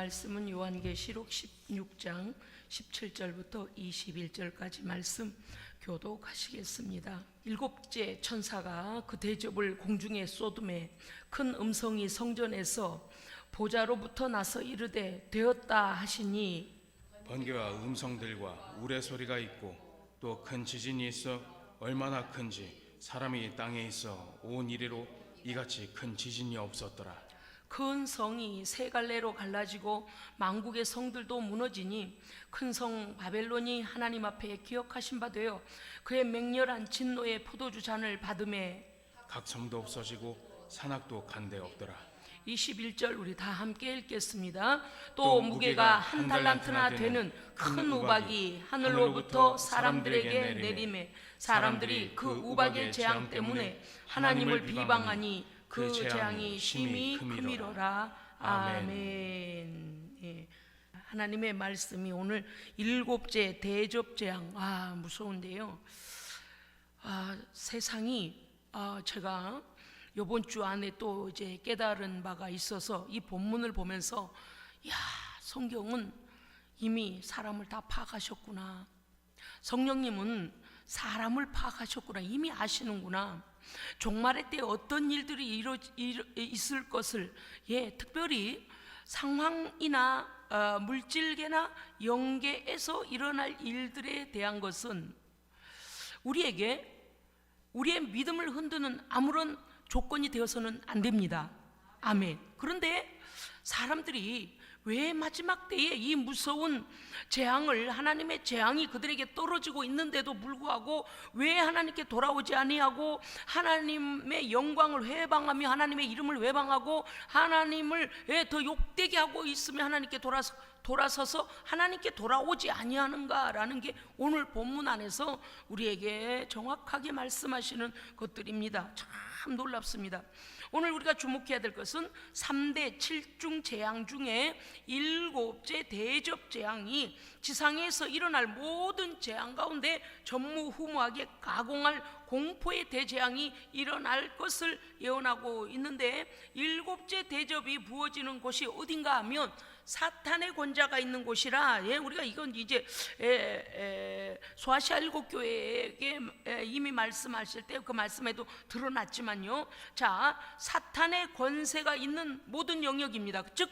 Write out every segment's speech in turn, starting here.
말씀은 요한계시록 16장 17절부터 21절까지 말씀 교독하시겠습니다. 일곱째 천사가 그 대접을 공중에 쏟음에 큰 음성이 성전에서 보좌로부터 나서 이르되 되었다 하시니 번개와 음성들과 우레소리가 있고 또 큰 지진이 있어 얼마나 큰지 사람이 땅에 있어 온 이래로 이같이 큰 지진이 없었더라. 큰 성이 세 갈래로 갈라지고 만국의 성들도 무너지니 큰 성 바벨론이 하나님 앞에 기억하신 바 되어 그의 맹렬한 진노의 포도주 잔을 받음에 각 성도 없어지고 산악도 간데 없더라. 21절 우리 다 함께 읽겠습니다. 또 무게가 한 달란트나 되는 큰 우박이 하늘로부터 사람들에게 내림에 사람들이 그 우박의 재앙 때문에 하나님을 비방하니 그 재앙이 심히 크미로라. 아멘. 예. 하나님의 말씀이 오늘 일곱째 대접 재앙. 무서운데요. 세상이 제가 이번 주 안에 또 이제 깨달은 바가 있어서 이 본문을 보면서 성경은 이미 사람을 다 파악하셨구나. 성령님은 사람을 파악하셨구나. 이미 아시는구나. 종말의 때 어떤 일들이 있을 것을 특별히 상황이나 물질계나 영계에서 일어날 일들에 대한 것은 우리에게 우리의 믿음을 흔드는 아무런 조건이 되어서는 안 됩니다. 아멘. 그런데 사람들이 왜 마지막 때에 이 무서운 재앙을, 하나님의 재앙이 그들에게 떨어지고 있는데도 불구하고 왜 하나님께 돌아오지 아니하고 하나님의 영광을 회방하며 하나님의 이름을 회방하고 하나님을 왜 더 욕되게 하고 있으며 하나님께 돌아서서 하나님께 돌아오지 아니하는가라는 게 오늘 본문 안에서 우리에게 정확하게 말씀하시는 것들입니다. 참 놀랍습니다. 오늘 우리가 주목해야 될 것은 3대 7중 재앙 중에 일곱째 대접 재앙이 지상에서 일어날 모든 재앙 가운데 전무후무하게 가공할 공포의 대재앙이 일어날 것을 예언하고 있는데, 일곱째 대접이 부어지는 곳이 어딘가 하면 사탄의 권자가 있는 곳이라, 우리가 이건 이제 소아시아 일곱 교회에게 이미 말씀하실 때 그 말씀에도 드러났지만요. 자, 사탄의 권세가 있는 모든 영역입니다. 즉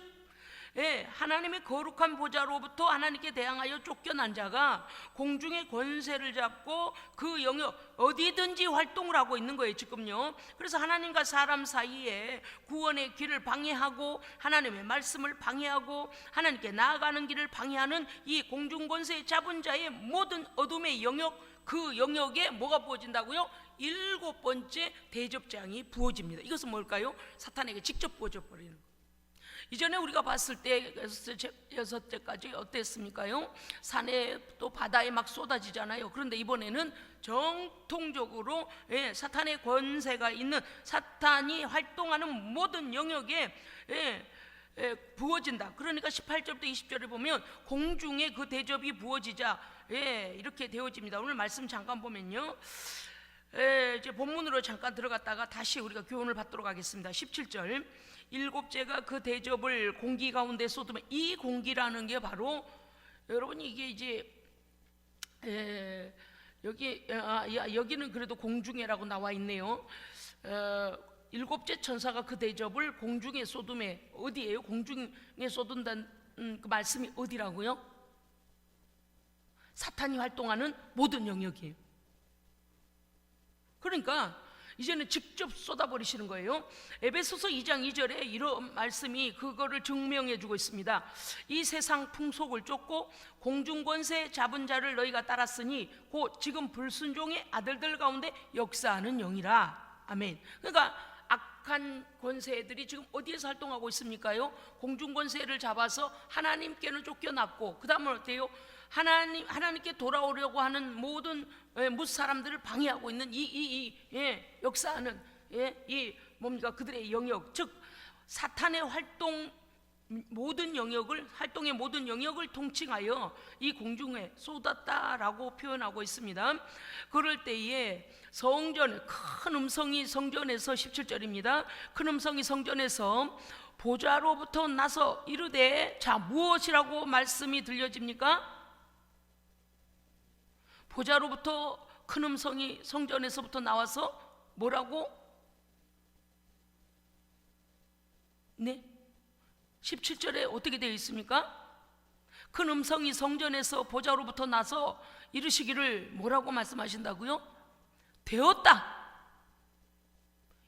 하나님의 거룩한 보좌로부터 하나님께 대항하여 쫓겨난 자가 공중의 권세를 잡고 그 영역 어디든지 활동을 하고 있는 거예요, 지금요. 그래서 하나님과 사람 사이에 구원의 길을 방해하고 하나님의 말씀을 방해하고 하나님께 나아가는 길을 방해하는 이 공중 권세의 잡은 자의 모든 어둠의 영역, 그 영역에 뭐가 부어진다고요? 일곱 번째 대접 재앙이 부어집니다. 이것은 뭘까요? 사탄에게 직접 부어져 버리는 거예요. 이전에 우리가 봤을 때 6때까지 어땠습니까요? 산에 또 바다에 막 쏟아지잖아요. 그런데 이번에는 정통적으로 사탄의 권세가 있는, 사탄이 활동하는 모든 영역에 부어진다. 그러니까 18절부터 20절에 보면 공중에 그 대접이 부어지자 이렇게 되어집니다. 오늘 말씀 잠깐 보면요, 이제 본문으로 잠깐 들어갔다가 다시 우리가 교훈을 받도록 하겠습니다. 17절, 일곱째가 그 대접을 공기 가운데 쏟으면, 이 공기라는 게 바로 여러분 이게 이제 여기는 그래도 공중에라고 나와 있네요. 일곱째 천사가 그 대접을 공중에 쏟음에, 어디예요? 공중에 쏟은다는 그 말씀이 어디라고요? 사탄이 활동하는 모든 영역이에요. 그러니까 이제는 직접 쏟아버리시는 거예요. 에베소서 2장 2절에 이런 말씀이 그거를 증명해 주고 있습니다. 이 세상 풍속을 쫓고 공중권세 잡은 자를 너희가 따랐으니 곧 지금 불순종의 아들들 가운데 역사하는 영이라. 아멘. 그러니까 악한 권세들이 지금 어디에서 활동하고 있습니까요? 공중권세를 잡아서 하나님께는 쫓겨났고, 그 다음은 어때요? 하나님께 돌아오려고 하는 모든 무사람들을 방해하고 있는 역사하는 이 뭡니까? 그들의 영역, 즉 사탄의 활동의 모든 영역을 통칭하여 이 공중에 쏟았다라고 표현하고 있습니다. 그럴 때에 성전에 큰 음성이 성전에서 17절입니다. 큰 음성이 성전에서 보좌로부터 나서 이르되, 자, 무엇이라고 말씀이 들려집니까? 보좌로부터 큰 음성이 성전에서부터 나와서 뭐라고? 네, 17절에 어떻게 되어 있습니까? 큰 음성이 성전에서 보좌로부터 나서 이르시기를 뭐라고 말씀하신다고요? 되었다.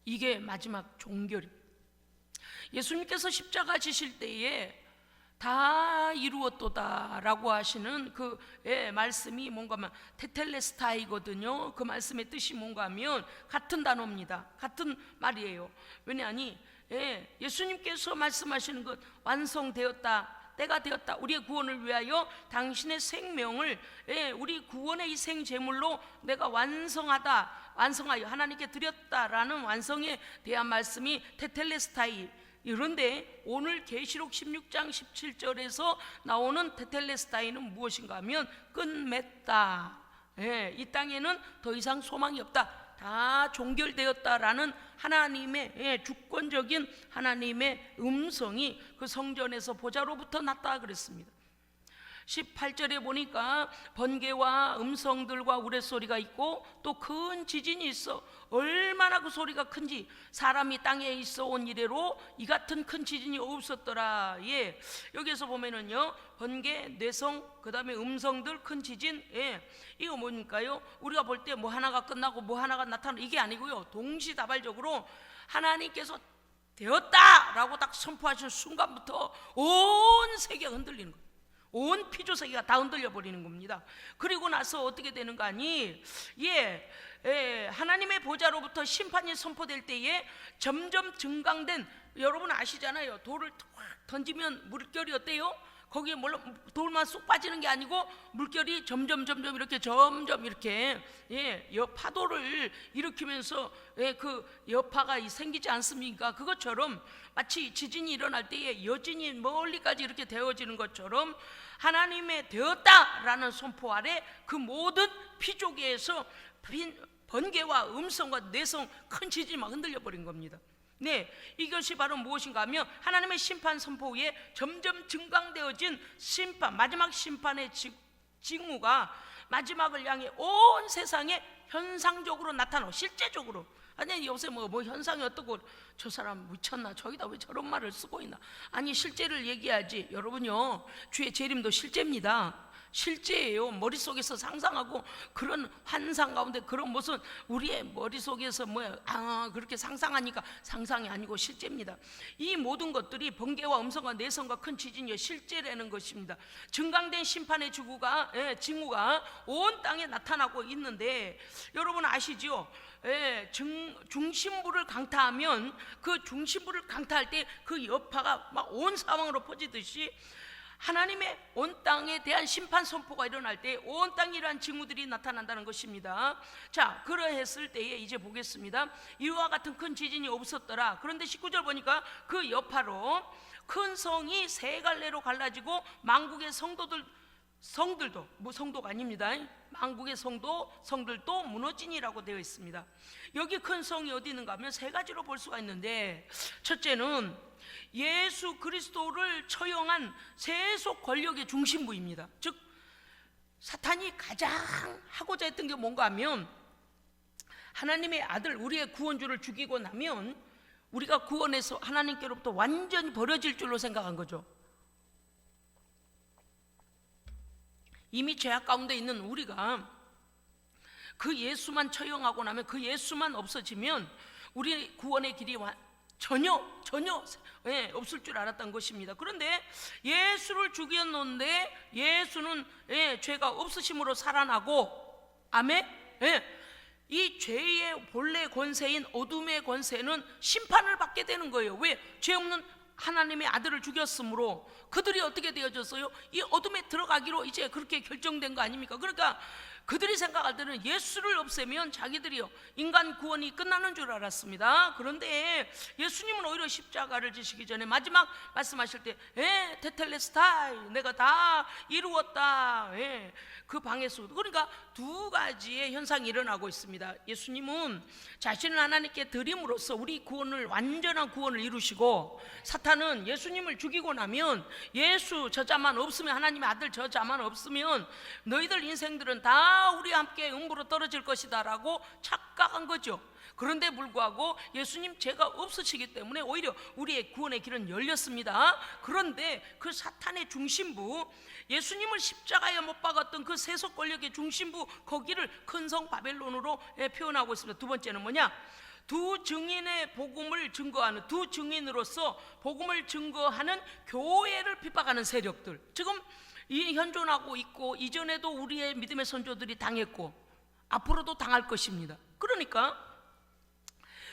이게 마지막 종결입니다. 예수님께서 십자가 지실 때에 다 이루었도다 라고 하시는 그 말씀이 뭔가 하면 테텔레스타이거든요. 그 말씀의 뜻이 뭔가 하면 같은 단어입니다. 같은 말이에요. 왜냐하니 예수님께서 말씀하시는 것, 완성되었다, 때가 되었다, 우리의 구원을 위하여 당신의 생명을 우리 구원의 희생 제물로 내가 완성하여 하나님께 드렸다라는 완성에 대한 말씀이 테텔레스타이. 그런데 오늘 계시록 16장 17절에서 나오는 테텔레스타이는 무엇인가 하면 끝맺다, 이 땅에는 더 이상 소망이 없다, 다 종결되었다라는 하나님의 주권적인 하나님의 음성이 그 성전에서 보좌로부터 났다 그랬습니다. 18절에 보니까 번개와 음성들과 우레소리가 있고 또 큰 지진이 있어. 얼마나 그 소리가 큰지, 사람이 땅에 있어 온 이래로 이 같은 큰 지진이 없었더라. 여기에서 보면은요, 번개, 뇌성, 그 다음에 음성들, 큰 지진, 이거 뭡니까요? 우리가 볼 때 뭐 하나가 끝나고 뭐 하나가 나타나는 이게 아니고요, 동시다발적으로 하나님께서 되었다라고 딱 선포하신 순간부터 온 세계가 흔들리는 거예요. 온 피조세계가 다 흔들려 버리는 겁니다. 그리고 나서 어떻게 되는가 하니, 하나님의 보좌로부터 심판이 선포될 때에 점점 증강된, 여러분 아시잖아요. 돌을 확 던지면 물결이 어때요? 거기에 물론 돌만 쏙 빠지는 게 아니고 물결이 점점 이렇게 파도를 일으키면서 그 여파가 생기지 않습니까? 그것처럼 마치 지진이 일어날 때에 여진이 멀리까지 이렇게 되어지는 것처럼 하나님의 되었다라는 선포 아래 그 모든 피조계에서 번개와 음성과 뇌성, 큰 지진이 막 흔들려 버린 겁니다. 이것이 바로 무엇인가 하면 하나님의 심판 선포 후에 점점 증강되어진 심판, 마지막 심판의 징후가 마지막을 향해 온 세상에 현상적으로 나타나고, 실제적으로. 아니 요새 뭐 현상이 어떻고, 저 사람 미쳤나, 저기다 왜 저런 말을 쓰고 있나. 아니 실제를 얘기하지. 여러분요, 주의 재림도 실제입니다. 실제예요. 머릿속에서 상상하고 그런 환상 가운데 그런 무슨 우리의 머릿속에서 그렇게 상상하니까 상상이 아니고 실제입니다. 이 모든 것들이 번개와 음성과 내성과 큰 지진이 실제라는 것입니다. 증강된 심판의 징후가 온 땅에 나타나고 있는데, 여러분 아시죠? 중심부를 강타하면 그 중심부를 강타할 때 그 여파가 막 온 사방으로 퍼지듯이 하나님의 온 땅에 대한 심판 선포가 일어날 때 온 땅에 이러한 징후들이 나타난다는 것입니다. 자, 그러했을 때에 이제 보겠습니다. 이와 같은 큰 지진이 없었더라. 그런데 19절 보니까 그 여파로 큰 성이 세 갈래로 갈라지고 만국의 성들도 성도가 아닙니다. 만국의 성들도 무너지니라고 되어 있습니다. 여기 큰 성이 어디 있는가 하면 세 가지로 볼 수가 있는데, 첫째는 예수 그리스도를 처형한 세속 권력의 중심부입니다. 즉 사탄이 가장 하고자 했던 게 뭔가 하면, 하나님의 아들, 우리의 구원주를 죽이고 나면 우리가 구원해서 하나님께로부터 완전히 버려질 줄로 생각한 거죠. 이미 죄악 가운데 있는 우리가 그 예수만 처형하고 나면, 그 예수만 없어지면 우리 구원의 길이 전혀 없을 줄 알았던 것입니다. 그런데 예수를 죽였는데 예수는 죄가 없으심으로 살아나고, 아멘. 이 죄의 본래 권세인 어둠의 권세는 심판을 받게 되는 거예요. 왜? 죄 없는 하나님의 아들을 죽였으므로 그들이 어떻게 되어졌어요? 이 어둠에 들어가기로 이제 그렇게 결정된 거 아닙니까? 그러니까 그들이 생각할 때는 예수를 없애면 자기들이요 인간 구원이 끝나는 줄 알았습니다. 그런데 예수님은 오히려 십자가를 지시기 전에 마지막 말씀하실 때 테텔레스타이, 내가 다 이루었다. 그 방에서 그러니까 두 가지의 현상이 일어나고 있습니다. 예수님은 자신을 하나님께 드림으로써 우리 구원을 완전한 구원을 이루시고, 사탄은 예수님을 죽이고 나면 예수 저자만 없으면, 하나님의 아들 저자만 없으면 너희들 인생들은 다 우리와 함께 음부로 떨어질 것이다 라고 착각한 거죠. 그런데 불구하고 예수님 죄가 없으시기 때문에 오히려 우리의 구원의 길은 열렸습니다. 그런데 그 사탄의 중심부, 예수님을 십자가에 못 박았던 그 세속 권력의 중심부, 거기를 큰 성 바벨론으로 표현하고 있습니다. 두 번째는 뭐냐? 두 증인의 복음을 증거하는, 두 증인으로서 복음을 증거하는 교회를 핍박하는 세력들, 지금 이 현존하고 있고 이전에도 우리의 믿음의 선조들이 당했고 앞으로도 당할 것입니다. 그러니까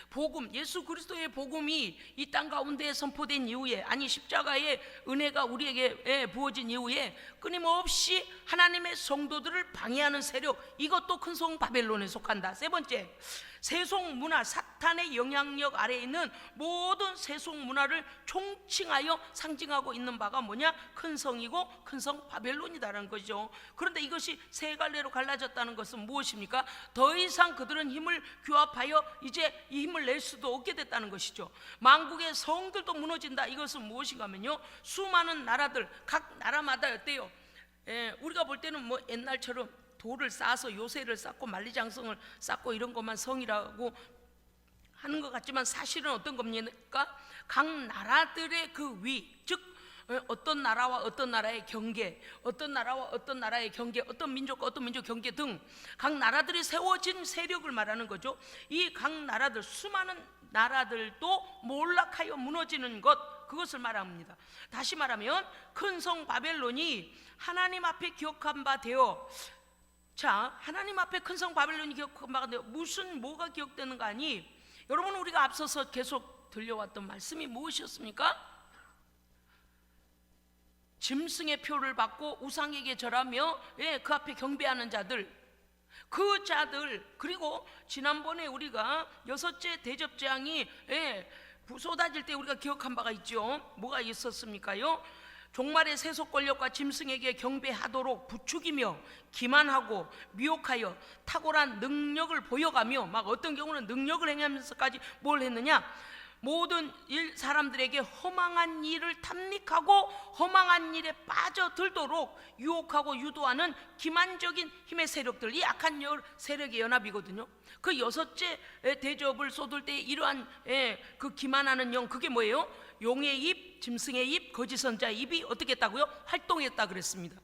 복음, 예수 그리스도의 복음이 이 땅 가운데 선포된 이후에, 아니 십자가의 은혜가 우리에게 부어진 이후에 끊임없이 하나님의 성도들을 방해하는 세력, 이것도 큰 성 바벨론에 속한다. 세 번째, 세속 문화, 사탄의 영향력 아래에 있는 모든 세속 문화를 총칭하여 상징하고 있는 바가 뭐냐? 큰 성이고 큰 성 바벨론이다라는 거죠. 그런데 이것이 세 갈래로 갈라졌다는 것은 무엇입니까? 더 이상 그들은 힘을 규합하여 이제 이 힘을 낼 수도 없게 됐다는 것이죠. 만국의 성들도 무너진다. 이것은 무엇인가 하면요, 수많은 나라들, 각 나라마다 어때요? 우리가 볼 때는 뭐 옛날처럼 돌을 쌓아서 요새를 쌓고 만리장성을 쌓고 이런 것만 성이라고 하는 것 같지만, 사실은 어떤 겁니까? 각 나라들의 그 위, 즉 어떤 나라와 어떤 나라의 경계, 어떤 나라와 어떤 나라의 경계, 어떤 민족과 어떤 민족 경계 등 각 나라들이 세워진 세력을 말하는 거죠. 이 각 나라들, 수많은 나라들도 몰락하여 무너지는 것, 그것을 말합니다. 다시 말하면 큰 성 바벨론이 하나님 앞에 기억한 바 되어, 자, 하나님 앞에 큰 성 바벨론이 기억한 바가 되어 무슨 뭐가 기억되는가 하니, 여러분 우리가 앞서서 계속 들려왔던 말씀이 무엇이었습니까? 짐승의 표를 받고 우상에게 절하며 그 앞에 경배하는 자들, 그 자들, 그리고 지난번에 우리가 여섯째 대접장이 쏟아질 때 우리가 기억한 바가 있죠. 뭐가 있었습니까요? 종말의 세속 권력과 짐승에게 경배하도록 부추기며 기만하고 미혹하여 탁월한 능력을 보여가며, 막 어떤 경우는 능력을 행하면서까지 뭘 했느냐? 모든 사람들에게 허망한 일을 탐닉하고 허망한 일에 빠져들도록 유혹하고 유도하는 기만적인 힘의 세력들, 이 악한 세력의 연합이거든요. 그 여섯째 대접을 쏟을 때 이러한 그 기만하는 영, 그게 뭐예요? 용의 입, 짐승의 입, 거짓 선자의 입이 어떻게 했다고요? 활동했다 그랬습니다.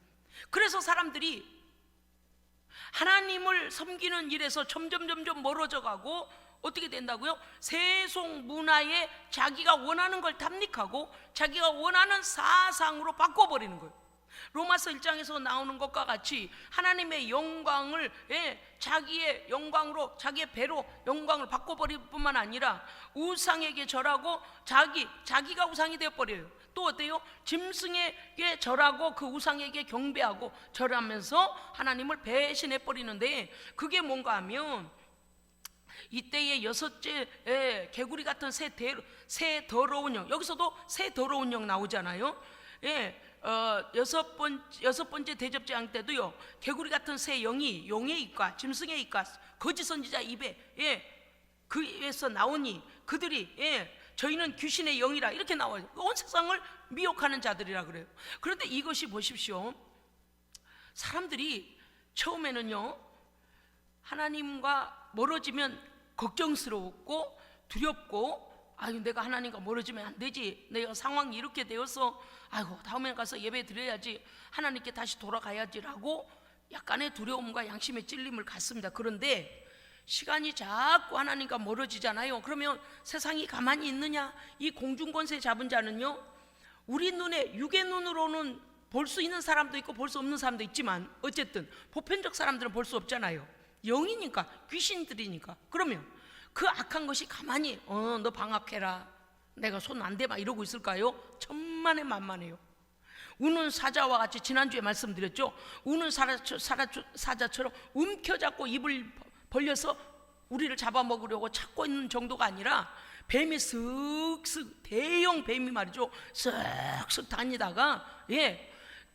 그래서 사람들이 하나님을 섬기는 일에서 점점 멀어져 가고 어떻게 된다고요? 세속 문화에 자기가 원하는 걸 탐닉하고 자기가 원하는 사상으로 바꿔버리는 거예요. 로마서 1장에서 나오는 것과 같이 하나님의 영광을 자기의 영광으로, 자기의 배로 영광을 바꿔버릴 뿐만 아니라 우상에게 절하고 자기가 우상이 되어버려요. 또 어때요? 짐승에게 절하고 그 우상에게 경배하고 절하면서 하나님을 배신해버리는데, 그게 뭔가 하면 이때의 여섯째 개구리 같은 새 더러운 영, 여기서도 새 더러운 영 나오잖아요. 여섯 번째 대접장 때도요, 개구리 같은 새 영이 용의 입과 짐승의 입과 거짓 선지자 입에 그 입에서 나오니 그들이 저희는 귀신의 영이라 이렇게 나와요. 온 세상을 미혹하는 자들이라 그래요. 그런데 이것이 보십시오, 사람들이 처음에는요 하나님과 멀어지면 걱정스럽고 두렵고, 아유 내가 하나님과 멀어지면 안 되지, 내가 상황이 이렇게 되어서 아이고 다음에 가서 예배 드려야지, 하나님께 다시 돌아가야지라고 약간의 두려움과 양심의 찔림을 갖습니다. 그런데 시간이 자꾸 하나님과 멀어지잖아요. 그러면 세상이 가만히 있느냐? 이 공중권세 잡은 자는요, 우리 눈에 육의 눈으로는 볼 수 있는 사람도 있고 볼 수 없는 사람도 있지만 어쨌든 보편적 사람들은 볼 수 없잖아요. 영이니까, 귀신들이니까. 그러면 그 악한 것이 가만히 너 방학해라, 내가 손 안 대 막 이러고 있을까요? 천만에 만만해요. 우는 사자와 같이, 지난주에 말씀드렸죠. 우는 사자처럼 움켜잡고 입을 벌려서 우리를 잡아먹으려고 찾고 있는 정도가 아니라, 뱀이 쓱쓱, 대형 뱀이 말이죠, 쓱쓱 다니다가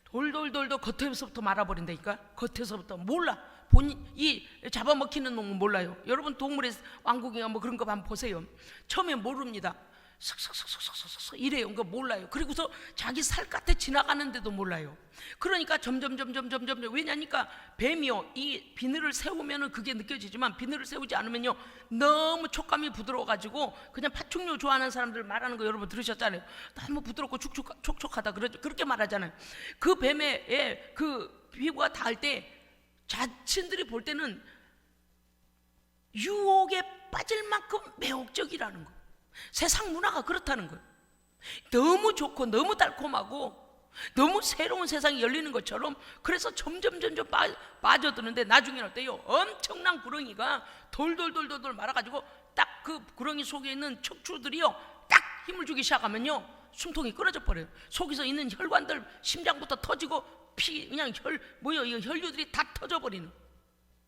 돌돌돌돌 겉에서부터 말아버린다니까. 겉에서부터 몰라. 본인 이 잡아먹히는 놈은 몰라요. 여러분 동물의 왕국이나 뭐 그런 거 한번 보세요. 처음에 모릅니다. 슥슥슥슥슥슥 이래요. 그거 몰라요. 그리고서 자기 살갗에 지나가는데도 몰라요. 그러니까 점점 왜냐니까 뱀이요, 이 비늘을 세우면은 그게 느껴지지만 비늘을 세우지 않으면요 너무 촉감이 부드러워가지고, 그냥 파충류 좋아하는 사람들 말하는 거 여러분 들으셨잖아요. 너무 부드럽고 촉촉하다 그렇게 말하잖아요. 그 뱀의 그 피부가 닿을 때 자신들이 볼 때는 유혹에 빠질 만큼 매혹적이라는 거예요. 세상 문화가 그렇다는 거예요. 너무 좋고 너무 달콤하고 너무 새로운 세상이 열리는 것처럼, 그래서 점점 빠져드는데 나중에는 어때요? 엄청난 구렁이가 돌돌 말아가지고 딱 그 구렁이 속에 있는 척추들이요 딱 힘을 주기 시작하면요 숨통이 끊어져 버려요. 속에서 있는 혈관들, 심장부터 터지고 피 그냥 혈류들이 다 터져버리는,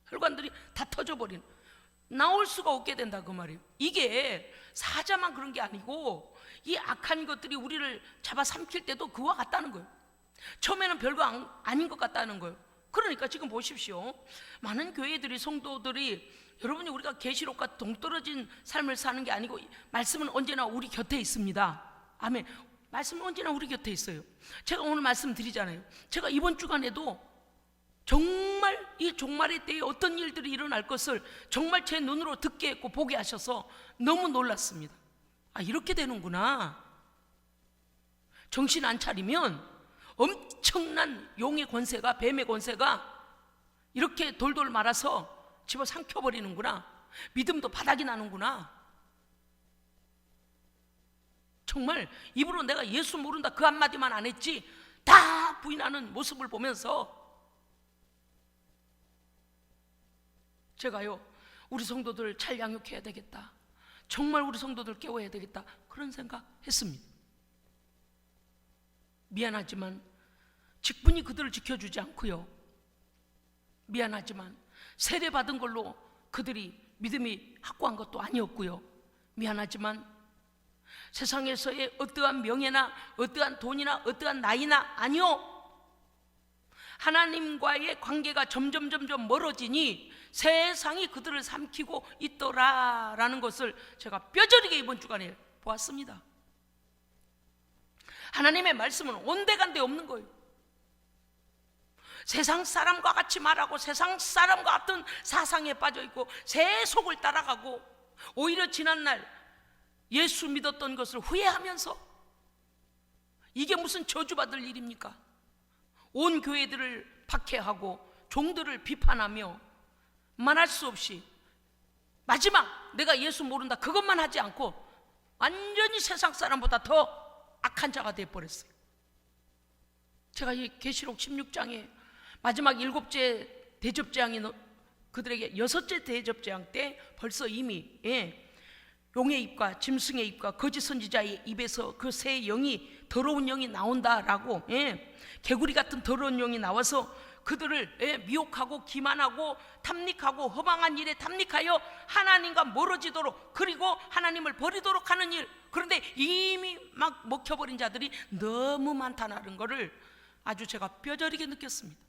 혈관들이 다 터져버리는, 나올 수가 없게 된다 그 말이에요. 이게 사자만 그런 게 아니고 이 악한 것들이 우리를 잡아삼킬 때도 그와 같다는 거예요. 처음에는 별거 아닌 것 같다는 거예요. 그러니까 지금 보십시오. 많은 교회들이, 성도들이, 여러분이 우리가 계시록과 동떨어진 삶을 사는 게 아니고 말씀은 언제나 우리 곁에 있습니다. 아멘. 말씀은 언제나 우리 곁에 있어요. 제가 오늘 말씀드리잖아요. 제가 이번 주간에도 정말 이 종말의 때에 어떤 일들이 일어날 것을 정말 제 눈으로 듣게 했고 보게 하셔서 너무 놀랐습니다. 아, 이렇게 되는구나. 정신 안 차리면 엄청난 용의 권세가, 뱀의 권세가 이렇게 돌돌 말아서 집어 삼켜버리는구나. 믿음도 바닥이 나는구나. 정말 입으로 내가 예수 모른다 그 한마디만 안 했지 다 부인하는 모습을 보면서 제가요, 우리 성도들 잘 양육해야 되겠다, 정말 우리 성도들 깨워야 되겠다, 그런 생각 했습니다. 미안하지만 직분이 그들을 지켜주지 않고요, 미안하지만 세례받은 걸로 그들이 믿음이 확고한 것도 아니었고요, 미안하지만 세상에서의 어떠한 명예나 어떠한 돈이나 어떠한 나이나 아니요, 하나님과의 관계가 점점 멀어지니 세상이 그들을 삼키고 있더라라는 것을 제가 뼈저리게 이번 주간에 보았습니다. 하나님의 말씀은 온데간데 없는 거예요. 세상 사람과 같이 말하고 세상 사람과 같은 사상에 빠져있고 세속을 따라가고, 오히려 지난날 예수 믿었던 것을 후회하면서, 이게 무슨 저주받을 일입니까? 온 교회들을 박해하고 종들을 비판하며 말할 수 없이 마지막 내가 예수 모른다 그것만 하지 않고 완전히 세상 사람보다 더 악한 자가 되어버렸어요. 제가 이 계시록 16장에 마지막 7째 대접재앙이 그들에게 6째 대접재앙 때 벌써 이미 용의 입과 짐승의 입과 거짓 선지자의 입에서 그 새 영이, 더러운 영이 나온다라고, 개구리 같은 더러운 영이 나와서 그들을 미혹하고 기만하고 탐닉하고 허망한 일에 탐닉하여 하나님과 멀어지도록, 그리고 하나님을 버리도록 하는 일. 그런데 이미 막 먹혀버린 자들이 너무 많다는 것을 아주 제가 뼈저리게 느꼈습니다.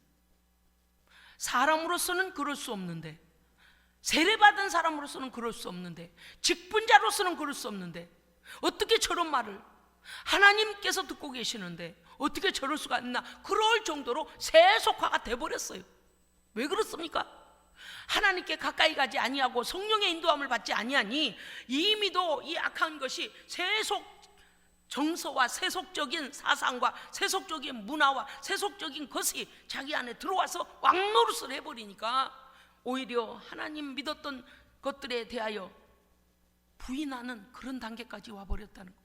사람으로서는 그럴 수 없는데, 세례받은 사람으로서는 그럴 수 없는데, 직분자로서는 그럴 수 없는데, 어떻게 저런 말을 하나님께서 듣고 계시는데 어떻게 저럴 수가 있나, 그럴 정도로 세속화가 돼버렸어요. 왜 그렇습니까? 하나님께 가까이 가지 아니하고 성령의 인도함을 받지 아니하니 이미도 이 악한 것이 세속 정서와 세속적인 사상과 세속적인 문화와 세속적인 것이 자기 안에 들어와서 왕노릇을 해버리니까 오히려 하나님 믿었던 것들에 대하여 부인하는 그런 단계까지 와버렸다는 거.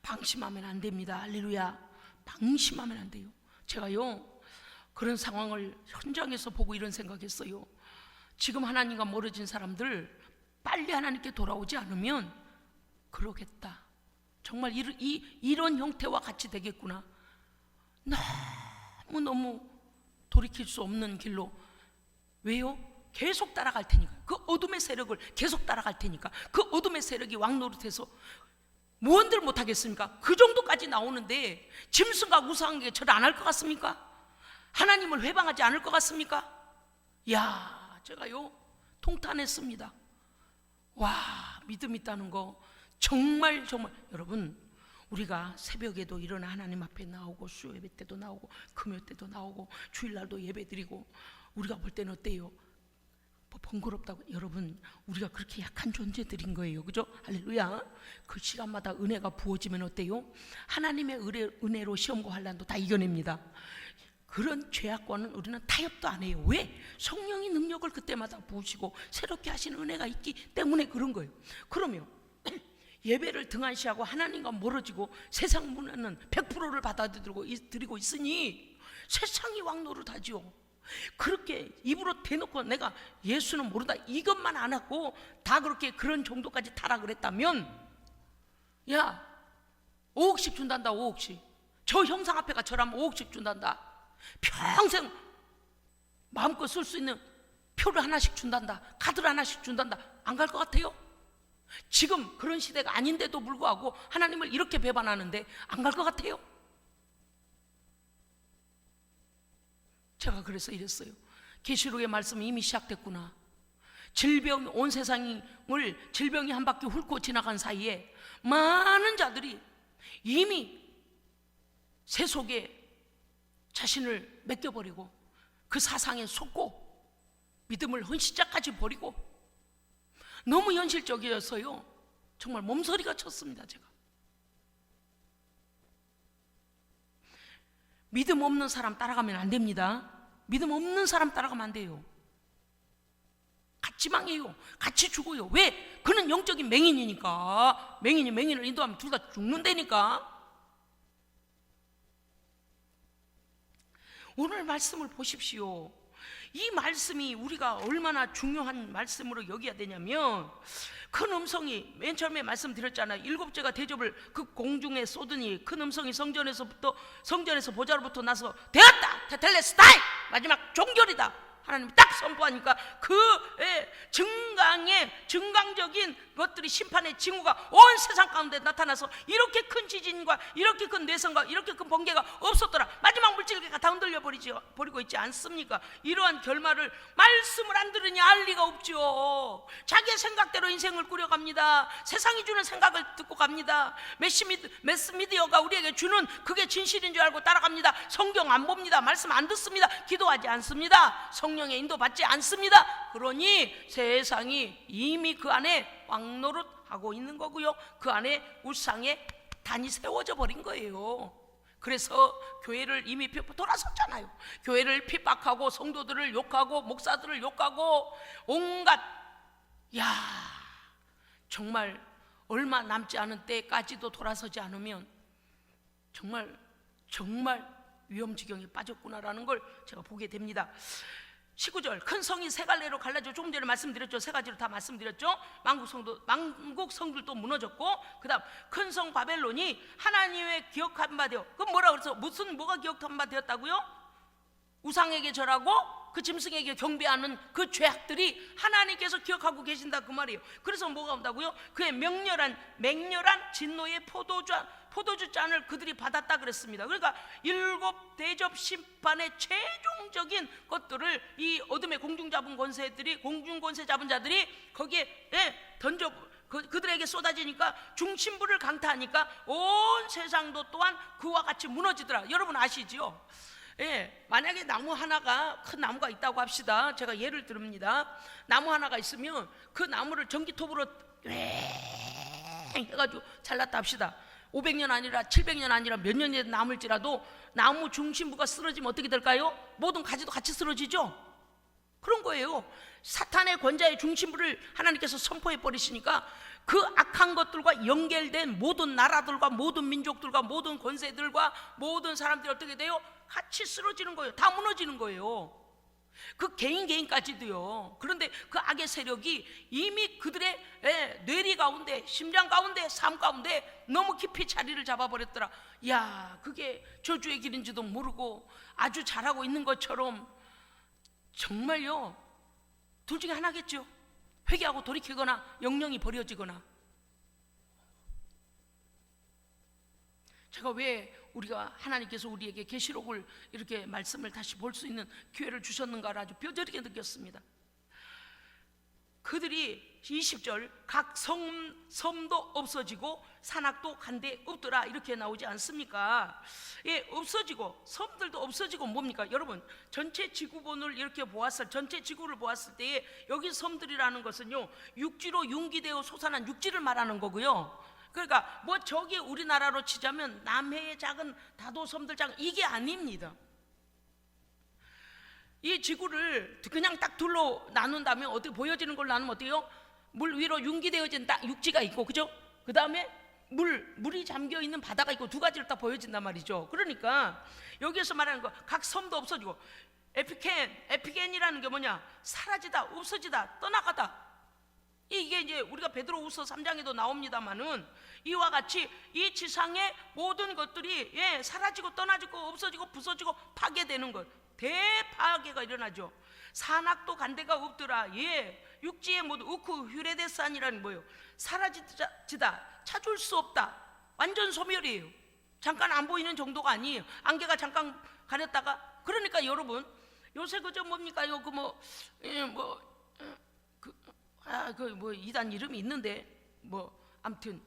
방심하면 안 됩니다. 할렐루야. 방심하면 안 돼요. 제가요, 그런 상황을 현장에서 보고 이런 생각했어요. 지금 하나님과 멀어진 사람들 빨리 하나님께 돌아오지 않으면 그러겠다. 정말 이런 형태와 같이 되겠구나. 너무 돌이킬 수 없는 길로. 왜요? 계속 따라갈 테니까. 그 어둠의 세력을 계속 따라갈 테니까. 그 어둠의 세력이 왕노릇해서 무언들 못하겠습니까? 그 정도까지 나오는데 짐승과 우상에게 절을 안 할 것 같습니까? 하나님을 회방하지 않을 것 같습니까? 야, 제가요 통탄했습니다. 와, 믿음 있다는 거 정말 여러분, 우리가 새벽에도 일어나 하나님 앞에 나오고 수요 예배 때도 나오고 금요 때도 나오고 주일날도 예배 드리고 우리가 볼 때는 어때요? 뭐 번거롭다고. 여러분, 우리가 그렇게 약한 존재들인 거예요, 그죠? 할렐루야. 그 시간마다 은혜가 부어지면 어때요? 하나님의 은혜로 시험과 환난도 다 이겨냅니다. 그런 죄악과는 우리는 타협도 안 해요. 왜? 성령이 능력을 그때마다 부으시고 새롭게 하시는 은혜가 있기 때문에 그런 거예요. 그러면 예배를 등한시하고 하나님과 멀어지고 세상 문화는 100%를 받아들이고 있으니 세상이 왕노릇하죠. 그렇게 입으로 대놓고 내가 예수는 모른다 이것만 안 하고 다 그렇게 그런 정도까지 타라 그랬다면, 야, 5억씩 준단다. 5억씩. 저 형상 앞에가 저라면 5억씩 준단다. 평생 마음껏 쓸 수 있는 표를 하나씩 준단다. 카드를 하나씩 준단다. 안 갈 것 같아요? 지금 그런 시대가 아닌데도 불구하고 하나님을 이렇게 배반하는데 안 갈 것 같아요? 제가 그래서 이랬어요. 계시록의 말씀이 이미 시작됐구나. 온 세상을 질병이 한 바퀴 훑고 지나간 사이에 많은 자들이 이미 새 속에 자신을 맡겨버리고 그 사상에 속고 믿음을 헌신자까지 버리고 너무 현실적이어서요 정말 몸서리가 쳤습니다. 제가 믿음 없는 사람 따라가면 안 됩니다. 믿음 없는 사람 따라가면 안 돼요. 같이 망해요. 같이 죽어요. 왜? 그는 영적인 맹인이니까. 맹인을 인도하면 둘 다 죽는다니까. 오늘 말씀을 보십시오. 이 말씀이 우리가 얼마나 중요한 말씀으로 여겨야 되냐면, 큰 음성이 맨 처음에 말씀드렸잖아요. 7제가 대접을 그 공중에 쏘더니 큰 음성이 성전에서 보좌로부터 나서 되었다 테텔레스타이, 마지막 종결이다 하나님이 딱 선포하니까 그 증강적인 것들이, 심판의 징후가 온 세상 가운데 나타나서 이렇게 큰 지진과 이렇게 큰 뇌성과 이렇게 큰 번개가 없었더라. 마지막 물질계가 다 흔들려 버리고 있지 않습니까? 이러한 결말을 말씀을 안 들으니 알 리가 없죠. 자기의 생각대로 인생을 꾸려갑니다. 세상이 주는 생각을 듣고 갑니다. 매스미디어가 우리에게 주는 그게 진실인 줄 알고 따라갑니다. 성경 안 봅니다. 말씀 안 듣습니다. 기도하지 않습니다. 성령의 인도 받지 않습니다. 그러니 세상이 이미 그 안에 왕노릇하고 있는 거고요. 그 안에 우상의 단이 세워져 버린 거예요. 그래서 교회를 이미 돌아섰잖아요. 교회를 핍박하고 성도들을 욕하고 목사들을 욕하고 온갖, 야, 정말 얼마 남지 않은 때까지도 돌아서지 않으면 정말 위험지경에 빠졌구나라는 걸 제가 보게 됩니다. 19절, 큰 성이 세 갈래로 갈라져. 조금 전에 말씀드렸죠. 세 가지로 다 말씀드렸죠. 만국 성들도 무너졌고, 그 다음 큰 성 바벨론이 하나님의 기억한 바 되어. 그럼 뭐라 그래서 뭐가 기억한 바 되었다고요? 우상에게 절하고 그 짐승에게 경배하는 그 죄악들이 하나님께서 기억하고 계신다 그 말이에요. 그래서 뭐가 온다고요? 그의 맹렬한 진노의 포도주 잔을 그들이 받았다 그랬습니다. 그러니까 7대접 심판의 최종적인 것들을 이 어둠의 공중 권세 잡은 자들이 거기에 던져 그들에게 쏟아지니까, 중심부를 강타하니까 온 세상도 또한 그와 같이 무너지더라. 여러분 아시죠? 만약에 나무 하나가, 큰 나무가 있다고 합시다. 제가 예를 듭니다. 나무 하나가 있으면 그 나무를 전기톱으로 해가지고 잘랐다 합시다. 500년 아니라 700년 아니라 몇 년이 남을지라도 나무 중심부가 쓰러지면 어떻게 될까요? 모든 가지도 같이 쓰러지죠. 그런 거예요. 사탄의 권자의 중심부를 하나님께서 선포해 버리시니까 그 악한 것들과 연결된 모든 나라들과 모든 민족들과 모든 권세들과 모든 사람들이 어떻게 돼요? 같이 쓰러지는 거예요. 다 무너지는 거예요. 그 개인까지도요. 그런데 그 악의 세력이 이미 그들의 뇌리 가운데, 심장 가운데, 삶 가운데 너무 깊이 자리를 잡아버렸더라. 야, 그게 저주의 길인지도 모르고 아주 잘하고 있는 것처럼, 정말요, 둘 중에 하나겠죠. 회개하고 돌이키거나 영영이 버려지거나. 제가 왜 우리가 하나님께서 우리에게 계시록을 이렇게 말씀을 다시 볼 수 있는 기회를 주셨는가를 아주 뼈저리게 느꼈습니다. 그들이 20절 각 섬도 없어지고 산악도 간데 없더라 이렇게 나오지 않습니까? 예, 없어지고 섬들도 없어지고 뭡니까? 여러분 전체 지구본을 이렇게 보았을 전체 지구를 보았을 때에 여기 섬들이라는 것은요 육지로 융기되어 솟아난 육지를 말하는 거고요. 그러니까 뭐 저기 우리나라로 치자면 남해의 작은 다도섬들 작은 이게 아닙니다. 이 지구를 그냥 딱 둘로 나눈다면 어떻게 보여지는 걸로 나누면 어때요? 물 위로 융기되어진 육지가 있고, 그죠? 그 다음에 물이 잠겨 있는 바다가 있고 두 가지를 딱 보여진단 말이죠. 그러니까 여기에서 말하는 거 각 섬도 없어지고 에피겐이라는 게 뭐냐? 사라지다, 없어지다, 떠나가다. 이게 이제 우리가 베드로후서 3장에도 나옵니다만은 이와 같이 이 지상의 모든 것들이 사라지고 떠나지고 없어지고 부서지고 파괴되는 것, 대파괴가 일어나죠. 산악도 간데가 없더라. 육지의 모두 우크 휴레데산이라는 뭐예요? 사라지다, 찾을 수 없다. 완전 소멸이에요. 잠깐 안 보이는 정도가 아니에요. 안개가 잠깐 가렸다가. 그러니까 여러분 요새 그저 뭡니까? 이단 이름이 있는데 아무튼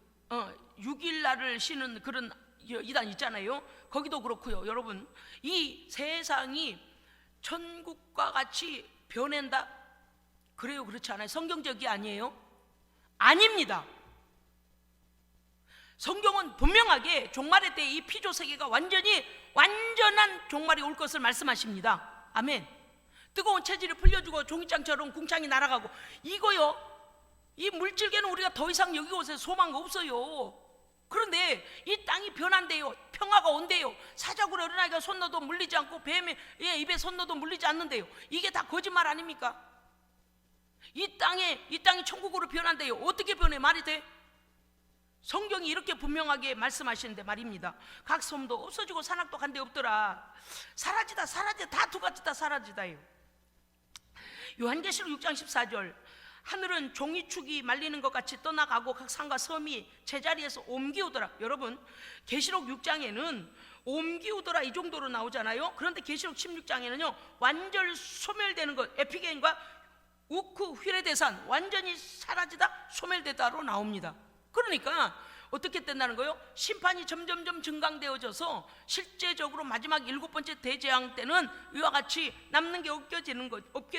6일날을 쉬는 그런 이단 있잖아요. 거기도 그렇고요. 여러분 이 세상이 천국과 같이 변한다? 그래요, 그렇지 않아요? 성경적이 아니에요? 아닙니다. 성경은 분명하게 종말의 때 이 피조 세계가 완전한 종말이 올 것을 말씀하십니다. 아멘. 뜨거운 체질이 풀려주고 종이장처럼 궁창이 날아가고 이거요, 이 물질계는 우리가 더 이상 여기 오세요 소망 없어요. 그런데 이 땅이 변한대요. 평화가 온대요. 사자굴에 어린아이가 손 넣어도 물리지 않고 뱀의 입에 손 넣어도 물리지 않는데요. 이게 다 거짓말 아닙니까? 이 땅이 천국으로 변한대요. 어떻게 변해? 말이 돼? 성경이 이렇게 분명하게 말씀하시는데 말입니다. 각 섬도 없어지고 산악도 간데 없더라. 사라지다 다 두 가지 다 사라지다요. 요한계시록 6장 14절 하늘은 종이축이 말리는 것 같이 떠나가고 각 산과 섬이 제자리에서 옮기우더라. 여러분 계시록 6장에는 옮기우더라 이 정도로 나오잖아요. 그런데 계시록 16장에는요 완전 소멸되는 것, 에피겐과 우크 휴레데산 완전히 사라지다 소멸되다로 나옵니다. 그러니까 어떻게 된다는 거예요? 심판이 점점점 증강되어져서 실제적으로 마지막 7번째 대재앙 때는 이와 같이 남는 게 없게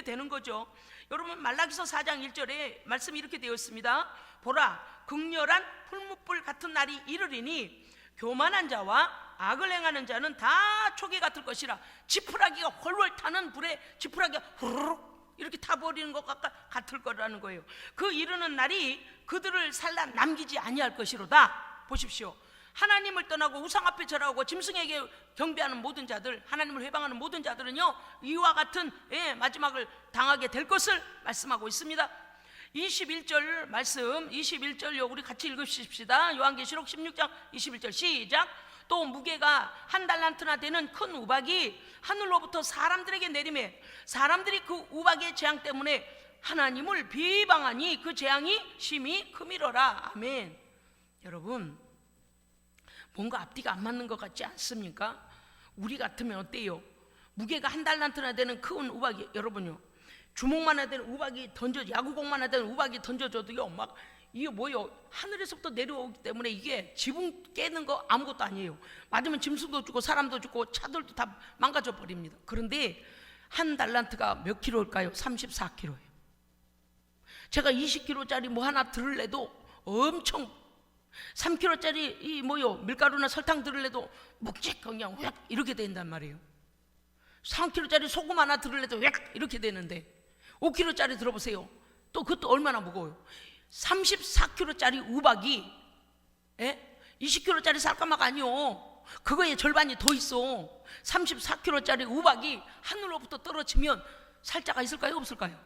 되는 거죠. 여러분 말라기서 4장 1절에 말씀이 이렇게 되어 있습니다. 보라 극렬한 풀무불 같은 날이 이르리니 교만한 자와 악을 행하는 자는 다 초기 같을 것이라. 지푸라기가 훨훨 타는 불에 지푸라기가 후루룩 이렇게 타버리는 것 같을 거라는 거예요. 그 이르는 날이 그들을 살라 남기지 아니할 것이로다. 보십시오. 하나님을 떠나고 우상 앞에 절하고 짐승에게 경배하는 모든 자들, 하나님을 회방하는 모든 자들은요 이와 같은 마지막을 당하게 될 것을 말씀하고 있습니다. 21절 말씀, 21절 우리 같이 읽으십시다. 요한계시록 16장 21절 시작. 또 무게가 1달란트나 되는 큰 우박이 하늘로부터 사람들에게 내리매 사람들이 그 우박의 재앙 때문에 하나님을 비방하니 그 재앙이 심히 크미러라. 아멘. 여러분 뭔가 앞뒤가 안 맞는 것 같지 않습니까? 우리 같으면 어때요? 무게가 1달란트나 되는 큰 우박이, 여러분요 주먹만 하는 우박이 야구공만 하는 우박이 던져줘도요 막 이게 뭐요? 하늘에서부터 내려오기 때문에 이게 지붕 깨는 거 아무것도 아니에요. 맞으면 짐승도 죽고 사람도 죽고 차들도 다 망가져 버립니다. 그런데 1달란트가 몇 킬로일까요? 34킬로예요. 제가 20킬로짜리 뭐 하나 들을래도 엄청 3킬로짜리 이 밀가루나 설탕 들을래도 묵직 그냥 획 이렇게 된단 말이에요. 3킬로짜리 소금 하나 들을래도 획 이렇게 되는데 5킬로짜리 들어보세요. 또 그것도 얼마나 무거워요. 34kg짜리 우박이 20kg짜리 쌀가마가 아니요. 그거의 절반이 더 있어. 34kg짜리 우박이 하늘로부터 떨어지면 살자가 있을까요? 없을까요?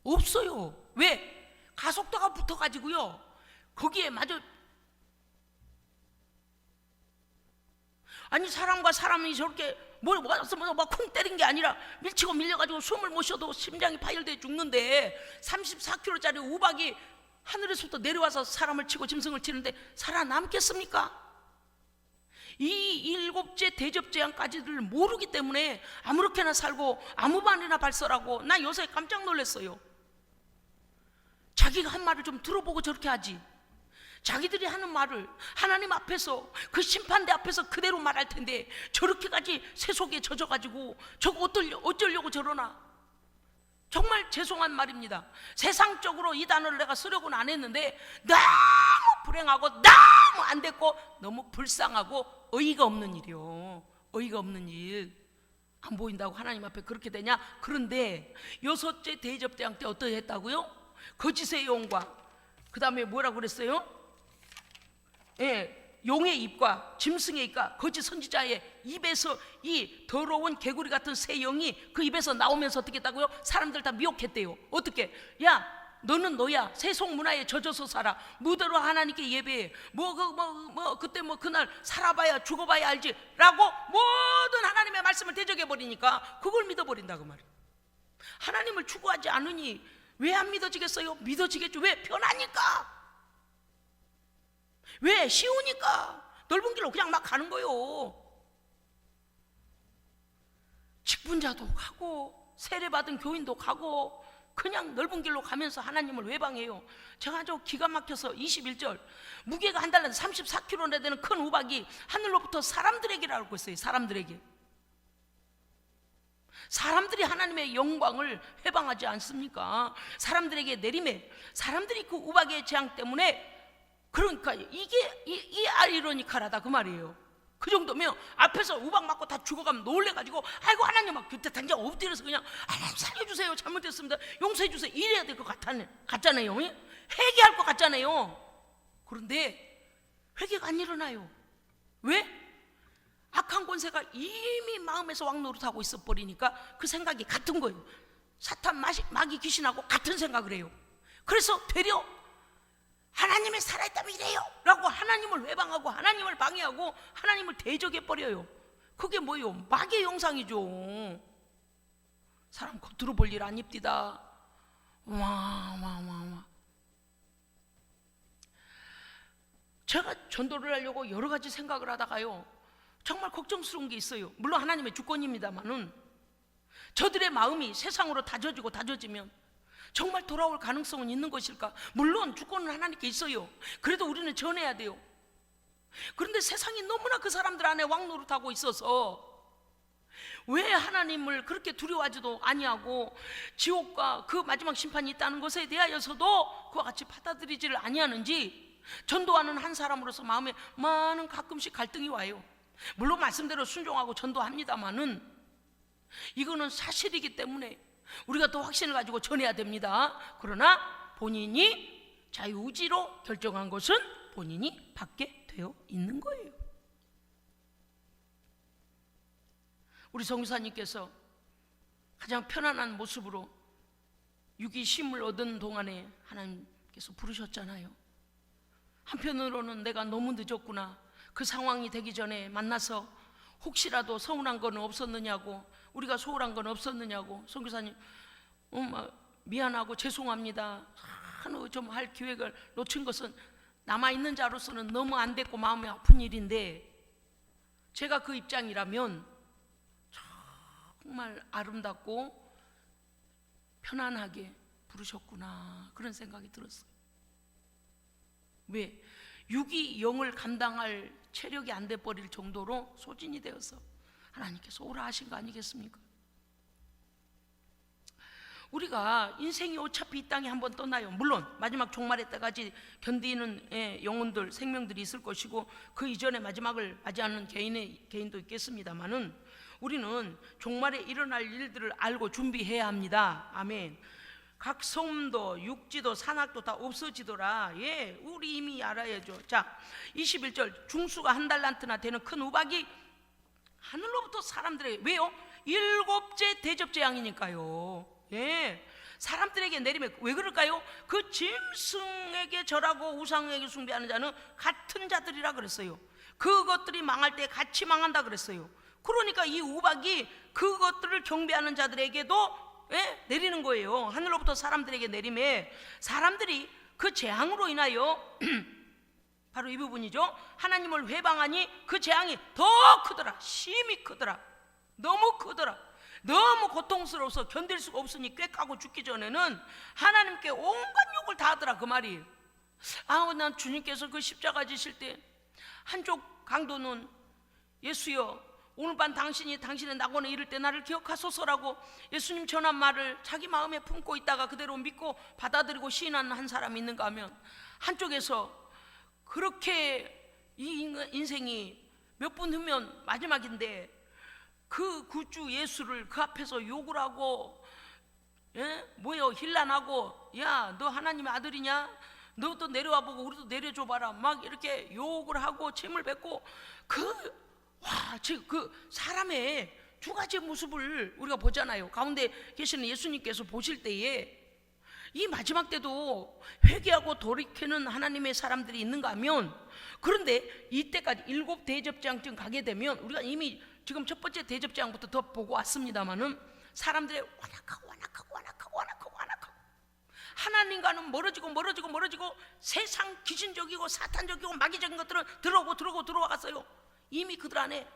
없어요. 왜? 가속도가 붙어가지고요 거기에 마저 아니 사람과 사람이 저렇게 콩 때린 게 아니라 밀치고 밀려가지고 숨을 못 쉬어도 심장이 파열돼 죽는데 34kg짜리 우박이 하늘에서부터 내려와서 사람을 치고 짐승을 치는데 살아남겠습니까? 이 일곱째 대접재앙까지를 모르기 때문에 아무렇게나 살고 아무 말이나 발설하고, 나 요새 깜짝 놀랐어요. 자기가 한 말을 좀 들어보고 저렇게 하지, 자기들이 하는 말을 하나님 앞에서 그 심판대 앞에서 그대로 말할 텐데 저렇게까지 세속에 젖어가지고 저거 어쩌려고 저러나. 정말 죄송한 말입니다. 세상적으로 이 단어를 내가 쓰려고는 안 했는데 너무 불행하고 너무 안 됐고 너무 불쌍하고 어이가 없는 일이요. 어이가 없는 일. 안 보인다고 하나님 앞에 그렇게 되냐? 그런데 여섯째 대접대왕 때 어떻게 했다고요? 거짓의 영과 그 다음에 뭐라고 그랬어요? 용의 입과 짐승의 입과 거짓 선지자의 입에서 이 더러운 개구리 같은 새 영이 그 입에서 나오면서 어떻게 했다고요? 사람들 다 미혹했대요. 어떻게? 야, 너는 너야. 세속 문화에 젖어서 살아. 무대로 하나님께 예배해. 그때 그날 살아봐야 죽어봐야 알지 라고 모든 하나님의 말씀을 대적해버리니까 그걸 믿어버린다 그 말이에요. 하나님을 추구하지 않으니 왜 안 믿어지겠어요? 믿어지겠죠. 왜? 편하니까. 왜? 쉬우니까. 넓은 길로 그냥 막 가는 거요. 직분자도 가고 세례받은 교인도 가고 그냥 넓은 길로 가면서 하나님을 외방해요. 제가 아주 기가 막혀서 21절 무게가 한 달러 34kg나 되는 큰 우박이 하늘로부터 사람들에게라고 했어요. 사람들이 하나님의 영광을 회방하지 않습니까? 사람들에게 내림에 사람들이 그 우박의 재앙 때문에, 그러니까 이게 이 아이러니컬하다 그 말이에요. 그 정도면 앞에서 우박 맞고 다 죽어가면 놀래가지고 아이고 하나님 막 그때 당장 엎드려서 그냥 하나님 살려주세요, 잘못했습니다, 용서해주세요 이래야 될 것 같잖아요. 회개할 것 같잖아요. 그런데 회개가 안 일어나요. 왜? 악한 권세가 이미 마음에서 왕노릇하고 있어 버리니까 그 생각이 같은 거예요. 사탄 마귀 귀신하고 같은 생각을 해요. 그래서 되려 하나님이 살아있다면 이래요 라고 하나님을 외방하고 하나님을 방해하고 하나님을 대적해버려요. 그게 뭐예요? 마귀의 형상이죠. 사람 겉으로 볼 일 아닙디다. 와. 제가 전도를 하려고 여러 가지 생각을 하다가요, 정말 걱정스러운 게 있어요. 물론 하나님의 주권입니다만은 저들의 마음이 세상으로 다져지면 정말 돌아올 가능성은 있는 것일까? 물론 주권은 하나님께 있어요. 그래도 우리는 전해야 돼요. 그런데 세상이 너무나 그 사람들 안에 왕노릇하고 있어서 왜 하나님을 그렇게 두려워하지도 아니하고 지옥과 그 마지막 심판이 있다는 것에 대하여서도 그와 같이 받아들이지를 아니하는지 전도하는 한 사람으로서 마음에 많은 가끔씩 갈등이 와요. 물론 말씀대로 순종하고 전도합니다마는 이거는 사실이기 때문에 우리가 또 확신을 가지고 전해야 됩니다. 그러나 본인이 자유의지로 결정한 것은 본인이 받게 되어 있는 거예요. 우리 성교사님께서 가장 편안한 모습으로 유기심을 얻은 동안에 하나님께서 부르셨잖아요. 한편으로는 내가 너무 늦었구나, 그 상황이 되기 전에 만나서 혹시라도 서운한 건 없었느냐고, 우리가 소홀한 건 없었느냐고, 선교사님 미안하고 죄송합니다, 좀 할 기획을 놓친 것은 남아있는 자로서는 너무 안 됐고 마음이 아픈 일인데, 제가 그 입장이라면 정말 아름답고 편안하게 부르셨구나, 그런 생각이 들었어요. 왜? 육이 영을 감당할 체력이 안 돼 버릴 정도로 소진이 되어서 하나님께서 오라 하신 거 아니겠습니까? 우리가 인생이 어차피 이 땅에 한번 떠나요. 물론 마지막 종말의 때까지 견디는 영혼들, 생명들이 있을 것이고 그 이전에 마지막을 맞이하는 개인도 있겠습니다만은 우리는 종말에 일어날 일들을 알고 준비해야 합니다. 아멘. 각 섬도 육지도 산악도 다 없어지더라. 우리 이미 알아야죠. 자, 21절 중수가 한 달란트나 되는 큰 우박이 하늘로부터 사람들에게, 왜요? 일곱째 대접재앙이니까요. 사람들에게 내리면 왜 그럴까요? 그 짐승에게 절하고 우상에게 숭배하는 자는 같은 자들이라 그랬어요. 그것들이 망할 때 같이 망한다 그랬어요. 그러니까 이 우박이 그것들을 경배하는 자들에게도 내리는 거예요. 하늘로부터 사람들에게 내림에 사람들이 그 재앙으로 인하여 바로 이 부분이죠. 하나님을 회방하니 그 재앙이 더 크더라. 심히 크더라. 너무 크더라. 너무 고통스러워서 견딜 수가 없으니 꾀까고 죽기 전에는 하나님께 온갖 욕을 다 하더라. 그 말이. 난 주님께서 그 십자가 지실 때 한쪽 강도는 예수여, 오늘 밤 당신의 낙원에 이를 때 나를 기억하소서라고 예수님 전한 말을 자기 마음에 품고 있다가 그대로 믿고 받아들이고 시인하는 한 사람이 있는가 하면, 한쪽에서 그렇게 이 인생이 몇 분 후면 마지막인데 그 구주 예수를 그 앞에서 욕을 하고, 뭐요, 힐난하고, 야 너 하나님의 아들이냐, 너도 내려와 보고 우리도 내려줘 봐라, 막 이렇게 욕을 하고 침을 뱉고, 그 사람의 두 가지의 모습을 우리가 보잖아요. 가운데 계시는 예수님께서 보실 때에 이 마지막 때도 회개하고 돌이키는 하나님의 사람들이 있는가 하면, 그런데 이때까지 7 대접장쯤 가게 되면, 우리가 이미 지금 첫 번째 대접장부터 더 보고 왔습니다마는, 사람들의 완악하고 하나님과는 멀어지고 세상 기신적이고 사탄적이고 마귀적인 것들은 들어와갔어요. 이미 그들 안에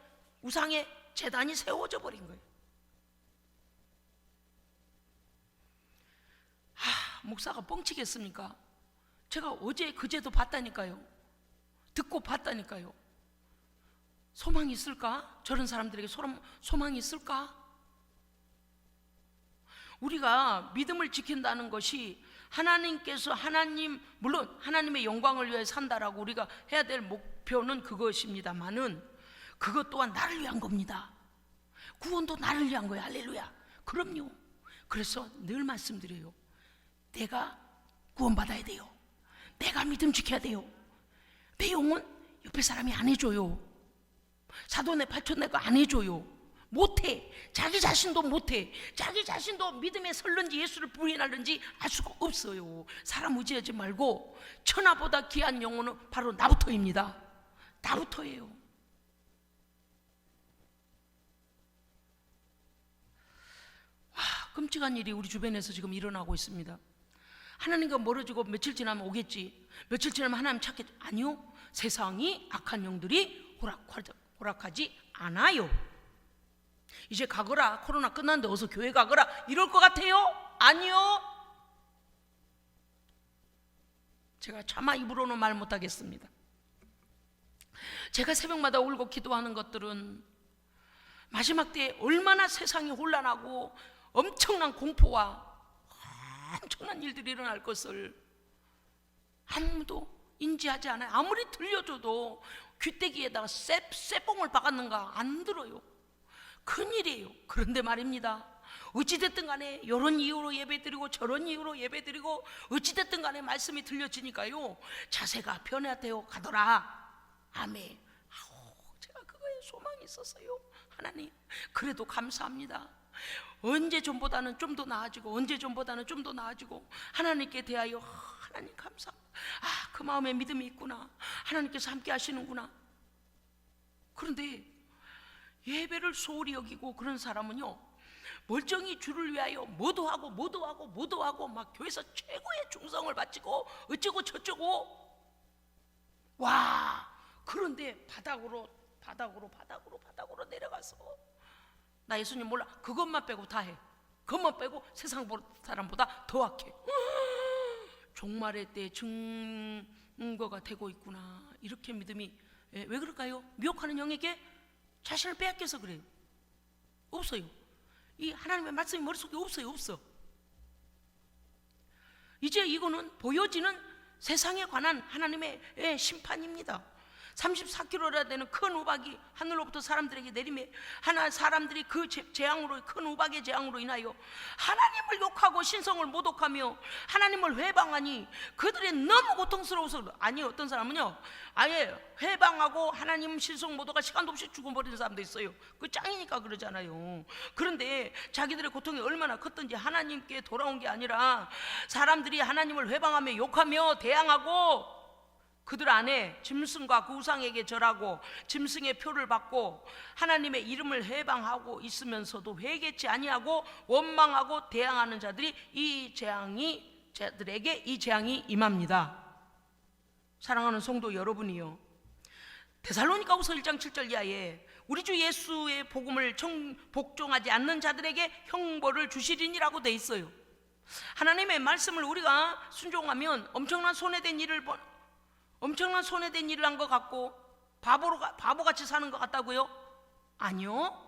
우상의 제단이 세워져 버린 거예요. 목사가 뻥치겠습니까? 제가 어제 그제도 봤다니까요. 듣고 봤다니까요. 소망이 있을까? 저런 사람들에게 소망이 있을까? 우리가 믿음을 지킨다는 것이 하나님께서 물론 하나님의 영광을 위해 산다라고 우리가 해야 될 목표는 그것입니다만은, 그것 또한 나를 위한 겁니다. 구원도 나를 위한 거예요. 할렐루야. 그럼요. 그래서 늘 말씀드려요. 내가 구원받아야 돼요. 내가 믿음 지켜야 돼요. 내 영혼 옆에 사람이 안 해줘요. 사돈네 팔촌네 거 안 해줘요. 못해. 자기 자신도 못해. 자기 자신도 믿음에 설는지 예수를 부인하는지 알 수가 없어요. 사람 의지하지 말고, 천하보다 귀한 영혼은 바로 나부터입니다. 나부터예요. 끔찍한 일이 우리 주변에서 지금 일어나고 있습니다. 하나님과 멀어지고 며칠 지나면 오겠지, 며칠 지나면 하나님 찾겠지. 아니요. 세상이 악한 영들이 허락하지 않아요. 이제 가거라, 코로나 끝났는데 어서 교회 가거라 이럴 것 같아요? 아니요. 제가 차마 입으로는 말 못하겠습니다. 제가 새벽마다 울고 기도하는 것들은 마지막 때에 얼마나 세상이 혼란하고 엄청난 공포와 엄청난 일들이 일어날 것을 아무도 인지하지 않아요. 아무리 들려줘도 귀때기에다가 쇠뽕을 박았는가 안 들어요. 큰일이에요. 그런데 말입니다, 어찌됐든 간에 이런 이유로 예배드리고 저런 이유로 예배드리고 어찌됐든 간에 말씀이 들려지니까요, 자세가 변화되어 가더라. 아멘. 제가 그거에 소망이 있었어요. 하나님, 그래도 감사합니다. 언제 전보다는 좀 더 나아지고 하나님께 대하여 하나님 감사합니다. 그 마음에 믿음이 있구나. 하나님께서 함께 하시는구나. 그런데 예배를 소홀히 여기고 그런 사람은요, 멀쩡히 주를 위하여 모두 하고 막 교회에서 최고의 충성을 바치고 어쩌고 저쩌고, 그런데 바닥으로 내려가서 나 예수님 몰라, 그것만 빼고 다 해. 그것만 빼고 세상 사람보다 더 악해. 종말의 때 증거가 되고 있구나. 이렇게 믿음이, 왜 그럴까요? 미혹하는 영에게 자신을 빼앗겨서 그래요. 없어요. 이 하나님의 말씀이 머릿속에 없어. 이제 이거는 보여지는 세상에 관한 하나님의 심판입니다. 34kg나 되는 큰 우박이 하늘로부터 사람들에게 내리매, 사람들이 그 재앙으로, 큰 우박의 재앙으로 인하여 하나님을 욕하고 신성을 모독하며 하나님을 회방하니 그들이 너무 고통스러워서, 어떤 사람은요, 아예 회방하고 하나님 신성 모독할 시간도 없이 죽어버리는 사람도 있어요. 그 짱이니까 그러잖아요. 그런데 자기들의 고통이 얼마나 컸던지 하나님께 돌아온 게 아니라 사람들이 하나님을 회방하며 욕하며 대항하고 그들 안에 짐승과 그 우상에게 절하고 짐승의 표를 받고 하나님의 이름을 해방하고 있으면서도 회개치 아니하고 원망하고 대항하는 자들에게 이 재앙이 임합니다. 사랑하는 성도 여러분이요, 데살로니가후서 1장 7절 이하에 우리 주 예수의 복음을 복종하지 않는 자들에게 형벌을 주시리니라고 돼 있어요. 하나님의 말씀을 우리가 순종하면 엄청난 손해된 일을 한 것 같고 바보같이 사는 것 같다고요? 아니요,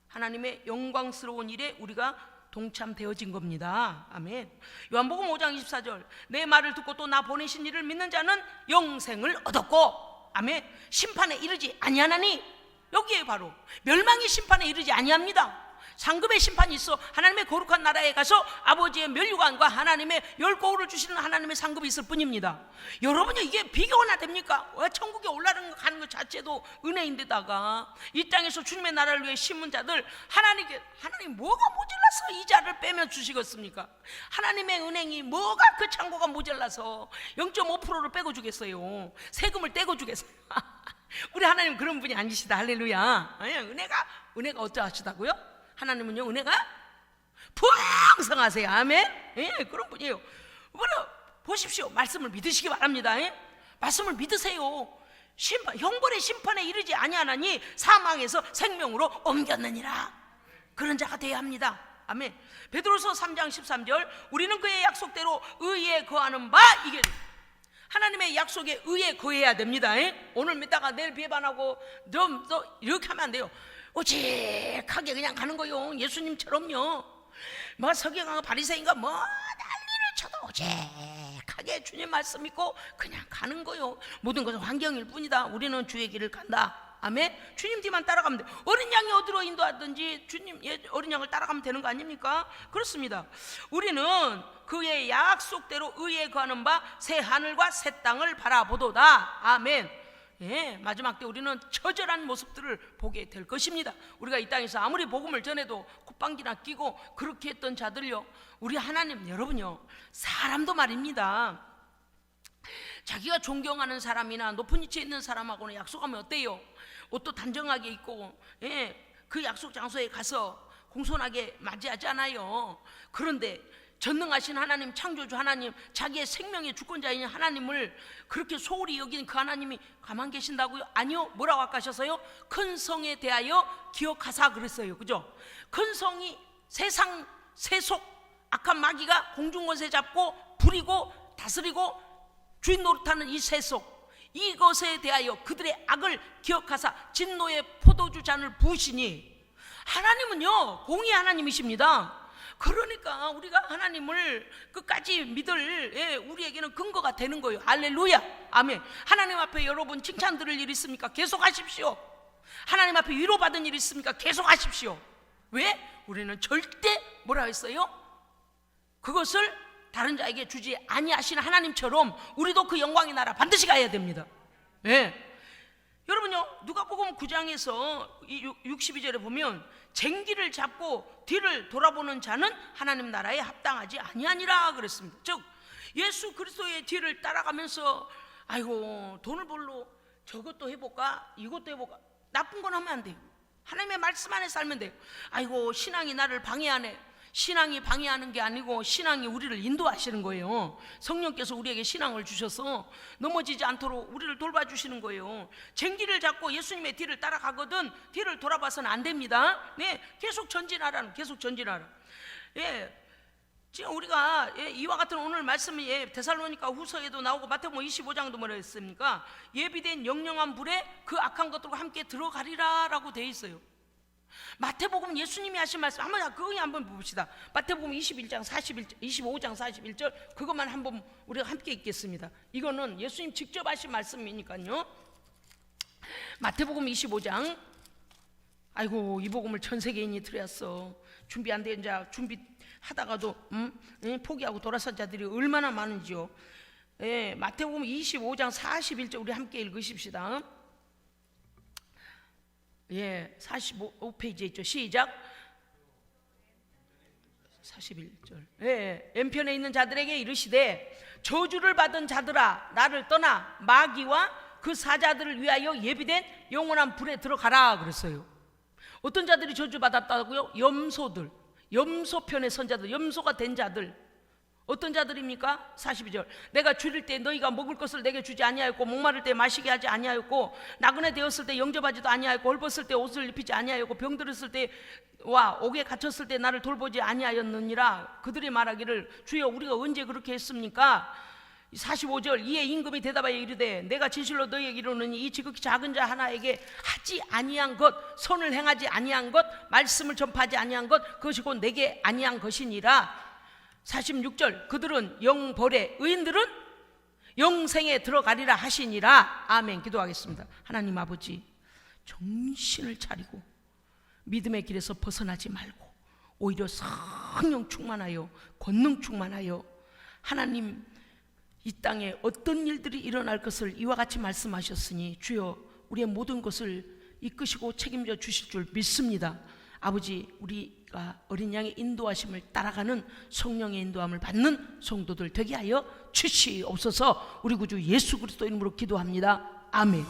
하나님의 영광스러운 일에 우리가 동참되어진 겁니다. 아멘. 요한복음 5장 24절, 내 말을 듣고 또 나 보내신 이를 믿는 자는 영생을 얻었고, 아멘, 심판에 이르지 아니하나니, 여기에 바로 멸망의 심판에 이르지 아니합니다. 상급의 심판이 있어 하나님의 거룩한 나라에 가서 아버지의 면류관과 하나님의 열고울을 주시는 하나님의 상급이 있을 뿐입니다. 여러분이 이게 비교가 됩니까? 왜 천국에 올라가는 것 자체도 은혜인데다가 이 땅에서 주님의 나라를 위해 심은 자들, 하나님 뭐가 모자라서 이 자를 빼면 주시겠습니까? 하나님의 은행이 뭐가, 그 창고가 모자라서 0.5%를 빼고 주겠어요? 세금을 떼고 주겠어요? 우리 하나님 그런 분이 아니시다. 할렐루야. 은혜가 어떠하시다고요? 하나님은요, 은혜가 풍성하세요. 아멘. 예, 그런 분이에요. 보십시오. 말씀을 믿으시기 바랍니다. 예? 말씀을 믿으세요. 형벌의 심판에 이르지 아니하나니 사망에서 생명으로 옮겼느니라. 그런 자가 되어야 합니다. 아멘. 베드로서 3장 13절, 우리는 그의 약속대로 의에 거하는 바 이게, 하나님의 약속에 의에 거해야 됩니다. 예? 오늘 믿다가 내일 비판하고 또 이렇게 하면 안 돼요. 오직하게 그냥 가는 거요. 예수님처럼요. 뭐 서기관과 바리새인과 뭐 난리를 쳐도 오직하게 주님 말씀 믿고 그냥 가는 거요. 모든 것은 환경일 뿐이다. 우리는 주의 길을 간다. 아멘. 주님 뒤만 따라가면 돼. 어린 양이 어디로 인도하든지 주님 어린 양을 따라가면 되는 거 아닙니까? 그렇습니다. 우리는 그의 약속대로 의에 거하는 바 새 하늘과 새 땅을 바라보도다. 아멘. 예, 마지막 때 우리는 처절한 모습들을 보게 될 것입니다. 우리가 이 땅에서 아무리 복음을 전해도 콧방귀나 끼고 그렇게 했던 자들요, 우리 하나님, 여러분요, 사람도 말입니다, 자기가 존경하는 사람이나 높은 위치에 있는 사람하고는 약속하면 어때요? 옷도 단정하게 입고, 예, 그 약속 장소에 가서 공손하게 맞이하잖아요. 그런데 전능하신 하나님, 창조주 하나님, 자기의 생명의 주권자인 하나님을 그렇게 소홀히 여긴 그 하나님이 가만 계신다고요? 아니요. 뭐라고 아까 하셨어요? 큰 성에 대하여 기억하사 그랬어요. 그죠? 큰 성이 세상 세속 악한 마귀가 공중권세 잡고 부리고 다스리고 주인 노릇하는 이 세속, 이것에 대하여 그들의 악을 기억하사 진노의 포도주 잔을 부으시니, 하나님은요 공의 하나님이십니다. 그러니까 우리가 하나님을 끝까지 믿을, 예, 우리에게는 근거가 되는 거예요. 할렐루야. 아멘. 하나님 앞에 여러분 칭찬 들을 일 있습니까? 계속 하십시오. 하나님 앞에 위로받은 일 있습니까? 계속 하십시오. 왜? 우리는 절대 뭐라 했어요? 그것을 다른 자에게 주지 아니하시는 하나님처럼 우리도 그 영광의 나라 반드시 가야 됩니다. 예. 여러분요, 누가복음 9장에서 62절에 보면 쟁기를 잡고 뒤를 돌아보는 자는 하나님 나라에 합당하지 아니하니라 그랬습니다. 즉 예수 그리스도의 뒤를 따라가면서 아이고 돈을 벌러 저것도 해볼까 이것도 해볼까, 나쁜 건 하면 안 돼요. 하나님의 말씀 안에 살면 돼요. 아이고 신앙이 나를 방해하네. 신앙이 방해하는 게 아니고 신앙이 우리를 인도하시는 거예요. 성령께서 우리에게 신앙을 주셔서 넘어지지 않도록 우리를 돌봐주시는 거예요. 쟁기를 잡고 예수님의 뒤를 따라가거든 뒤를 돌아봐서는 안 됩니다. 네, 계속 전진하라. 예, 지금 우리가 이와 같은 오늘 말씀이 데살로니가 후서에도 나오고 마태복음 25장도 뭐라 했습니까? 예비된 영영한 불에 그 악한 것들과 함께 들어가리라 라고 되어 있어요. 마태복음 예수님이 하신 말씀 한번 봅시다. 마태복음 25장 41절 그것만 한번 우리가 함께 읽겠습니다. 이거는 예수님 직접 하신 말씀이니까요. 마태복음 25장. 아이고 이 복음을 전 세계인이 들었어. 준비 안 된 자 준비하다가도 포기하고 돌아선 자들이 얼마나 많은지요. 예, 마태복음 25장 41절 우리 함께 읽으십시다. 예, 45페이지에 있죠. 시작. 41절. 예, 왼편에 있는 자들에게 이르시되 저주를 받은 자들아 나를 떠나 마귀와 그 사자들을 위하여 예비된 영원한 불에 들어가라 그랬어요. 어떤 자들이 저주 받았다고요? 염소들, 염소편의 선자들, 염소가 된 자들. 어떤 자들입니까? 42절. 내가 줄일 때 너희가 먹을 것을 내게 주지 아니하였고 목마를 때 마시게 하지 아니하였고 나그네 되었을 때 영접하지도 아니하였고 헐벗을 때 옷을 입히지 아니하였고 병들었을 때와 옥에 갇혔을 때 나를 돌보지 아니하였느니라. 그들이 말하기를 주여 우리가 언제 그렇게 했습니까? 45절. 이에 임금이 대답하여 이르되 내가 진실로 너희에게 이르노니 이 지극히 작은 자 하나에게 하지 아니한 것, 선을 행하지 아니한 것, 말씀을 전파하지 아니한 것, 그것이 곧 내게 아니한 것이니라. 46절. 그들은 영벌에 의인들은 영생에 들어가리라 하시니라. 아멘. 기도하겠습니다. 하나님 아버지, 정신을 차리고 믿음의 길에서 벗어나지 말고 오히려 성령 충만하여 권능 충만하여 하나님 이 땅에 어떤 일들이 일어날 것을 이와 같이 말씀하셨으니 주여 우리의 모든 것을 이끄시고 책임져 주실 줄 믿습니다. 아버지, 우리가 어린 양의 인도하심을 따라가는 성령의 인도함을 받는 성도들 되게 하여 주시옵소서. 우리 구주 예수 그리스도 이름으로 기도합니다. 아멘.